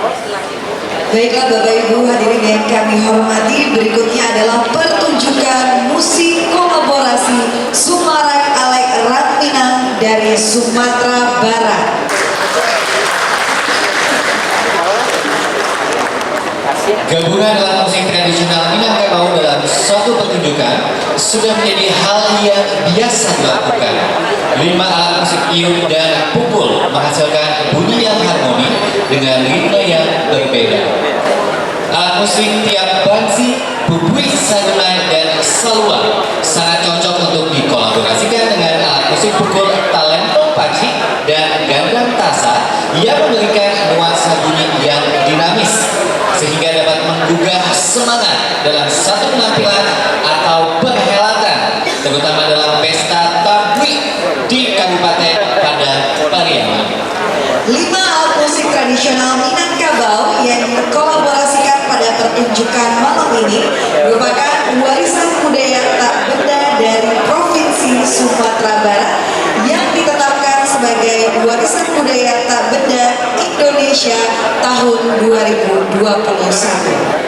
Baiklah Bapak Ibu hadirin yang kami hormati, berikutnya adalah pertunjukan musik kolaborasi Sumarak Alek Ratminang dari Sumatera Barat. Gabungan alat musik tradisional Minangkabau dalam suatu pertunjukan sudah menjadi hal yang biasa dilakukan. 5 alat musik iup dan pukul menghasilkan bunyi yang harmoni dengan ritme yang berbeda. Alat musik tiap bangsi, bubui, sagunai, dan salua sangat cocok untuk dikolaborasikan dengan alat musik pukul talempong paci dan gandang tasa yang memberikan nuansa bunyi yang dinamis sehingga dapat menggugah semangat dalam satu penampilan atau perhelatan, terutama dalam pesta tabui di Kabupaten Padang Pariaman. 5 alat musik tradisional Minangkabau yang dikolaborasikan pada pertunjukan malam ini merupakan warisan budaya tak benda dari Provinsi Sumatera Barat yang ditetapkan sebagai warisan budaya tak benda Indonesia tahun 2021.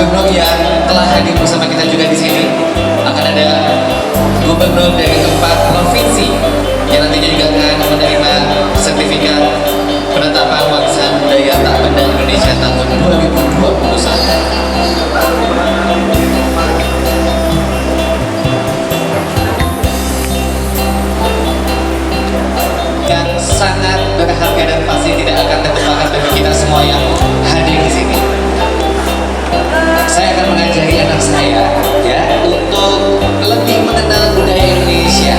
gubernur yang telah hadir bersama kita juga di sini. Akan ada gubernur dari 4 provinsi yang nantinya juga akan menerima sertifikat penetapan warisan budaya tak benda Indonesia tahun 2021. Yang sangat berharga dan pasti tidak akan terlupakan bagi kita semua yang hadir di sini. Saya akan mengajari anak saya ya untuk lebih mengenal budaya Indonesia.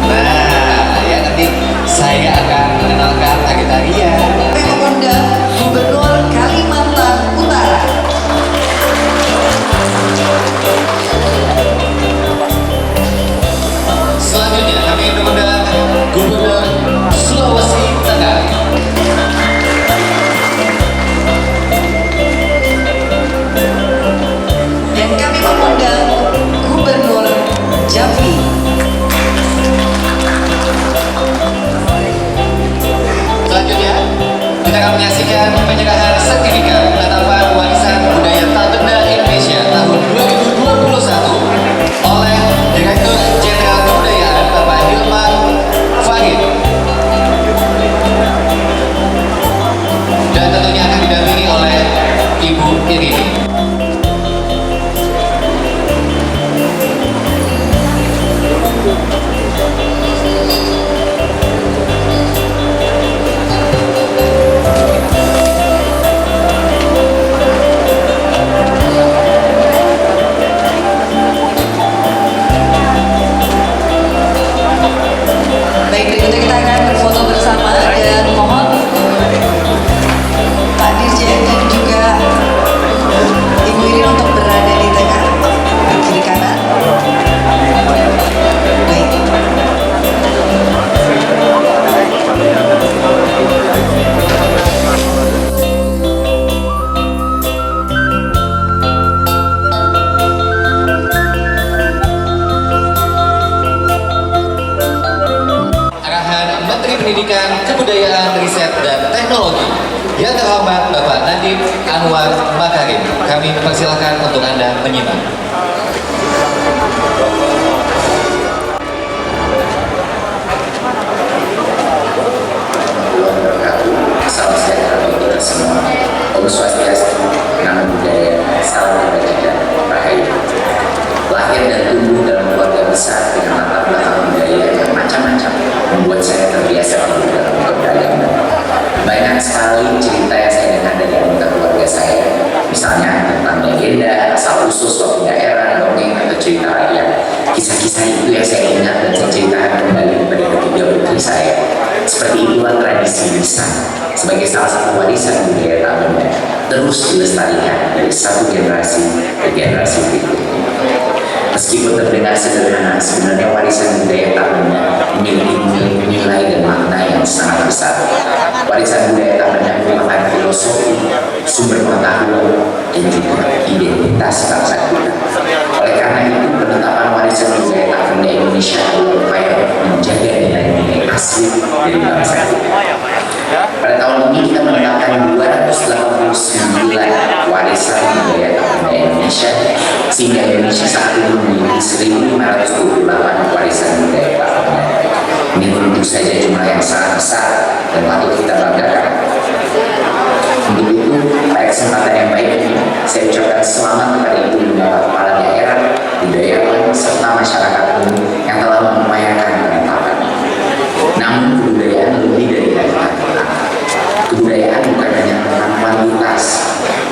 Nah, ya nanti saya akan mengenalkan tari-tarian. Kami mengundang Gubernur Kalimantan Utara. Selanjutnya kami mengundang Gubernur Sulawesi Tengah. Dan kami mengundang Gubernur Jambi. Selanjutnya kita akan menyaksikan penyerahan sertifikat penetapan warisan budaya tak benda Indonesia tahun 2021 oleh Direktur Jenderal Kebudayaan Bapak Hilman Farid. Dan tentunya akan didampingi oleh Ibu Irini. Baik, berikutnya kita akan berfoto bersama dan mohon Pak Dirjen dan juga Ibu Irin untuk berada di tengah, kiri kanan. Baik. Arahan Menteri Pendidikan, Kebudayaan, Riset, dan Teknologi yang terhormat Bapak Nadiem Anwar Makarim. Kami persilahkan untuk Anda menyimak. Salam sejahtera bagi kita semua. Om Swastiastu, Namo Buddhaya, salam kebajikan, rahayu. Lahir dan tumbuh dalam keluarga besar dengan latar belakang budaya yang macam-macam membuat saya terbiasa hidup dalam keberagaman. Banyak sekali cerita yang saya dengar dari anggota keluarga saya, misalnya tentang legenda, asal-usul suatu daerah, dongeng, atau cerita rakyat. Kisah-kisah itu yang saya ingat dan saya ceritakan kembali kepada ketiga putri saya. Seperti itulah tradisi lisan sebagai salah satu warisan budaya tak benda terus dilestarikan dari satu generasi ke generasi berikutnya. Meskipun terdengar sederhana, sebenarnya warisan budaya tak benda memiliki nilai dan makna yang sangat besar. Warisan budaya tak benda merupakan filosofi, sumber pengetahuan, dan juga identitas bangsa kita. Oleh karena itu, penetapan warisan budaya tak benda Indonesia adalah upaya menjaga nilai-nilai asli dari bangsa kita. Pada tahun ini kita menetapkan 289 warisan budaya tak benda Indonesia, sehingga Indonesia saat ini memiliki 1.528 warisan budaya tak benda. Ini tentu saja jumlah yang sangat besar dan patut kita banggakan. Untuk itu, pada kesempatan yang baik ini, saya ucapkan selamat kepada Ibu dan Bapak Kepala Daerah, budayawan, serta masyarakat umum yang telah mengupayakan penetapan. Namun kebudayaan lebih dari kata. Kebudayaan bukan hanya tentang kuantitas.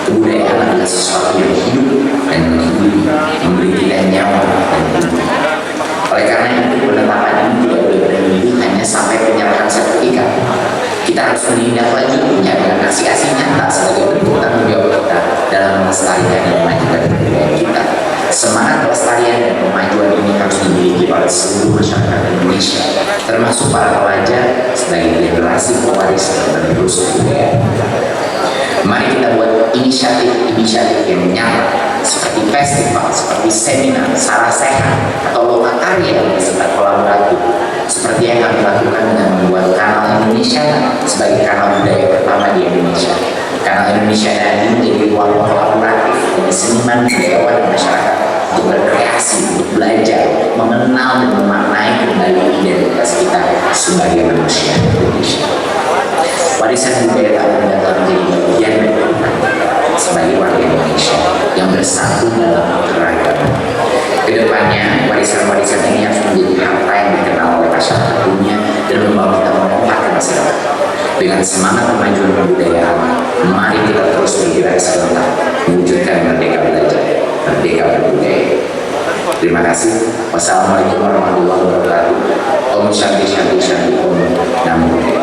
Kebudayaan adalah sesuatu yang hidup dan menghidupkan, memberi kita nyawa dan tubuh. Oleh karena itu, penetapan ini tidak boleh berhenti hanya sampai penyerahan sertifikat. Kita harus menindaklanjutinya dengan aksi-aksi nyata sebagai bentuk tanggung jawab kita dalam melestarikan dan memajukan budaya kita. Semangat pelestarian dan pemajuan ini harus dimiliki oleh seluruh masyarakat Indonesia, termasuk para pelajar sebagai generasi pewaris dan penerus budaya. Mari kita buat inisiatif-inisiatif yang nyata, seperti festival, seperti seminar, sarah sehat, atau loka karya yang bersifat kolaboratif, seperti yang kami lakukan dengan membuat kanal Indonesia sebagai kanal budaya pertama di Indonesia. Kanal Indonesia ini menjadi ruang kolaboratif dari seniman untuk belajar, mengenal dan memaknai kembali identitas kita sebagai manusia Indonesia. Warisan budaya tak benda telah menjadi bagian dari kita sebagai warga Indonesia yang bersatu dalam keragaman. Kedepannya, warisan-warisan ini harus menjadi harta yang dikenal oleh masyarakat dunia dan membawa kita melompat ke masa depan. Dengan semangat kemajuan kebudayaan, mari kita terus bergerak serentak mewujudkan merdeka belajar, merdeka berbudaya. Terima kasih. Wassalamualaikum warahmatullahi wabarakatuh. Om Shanti Shanti Shanti Om Namo.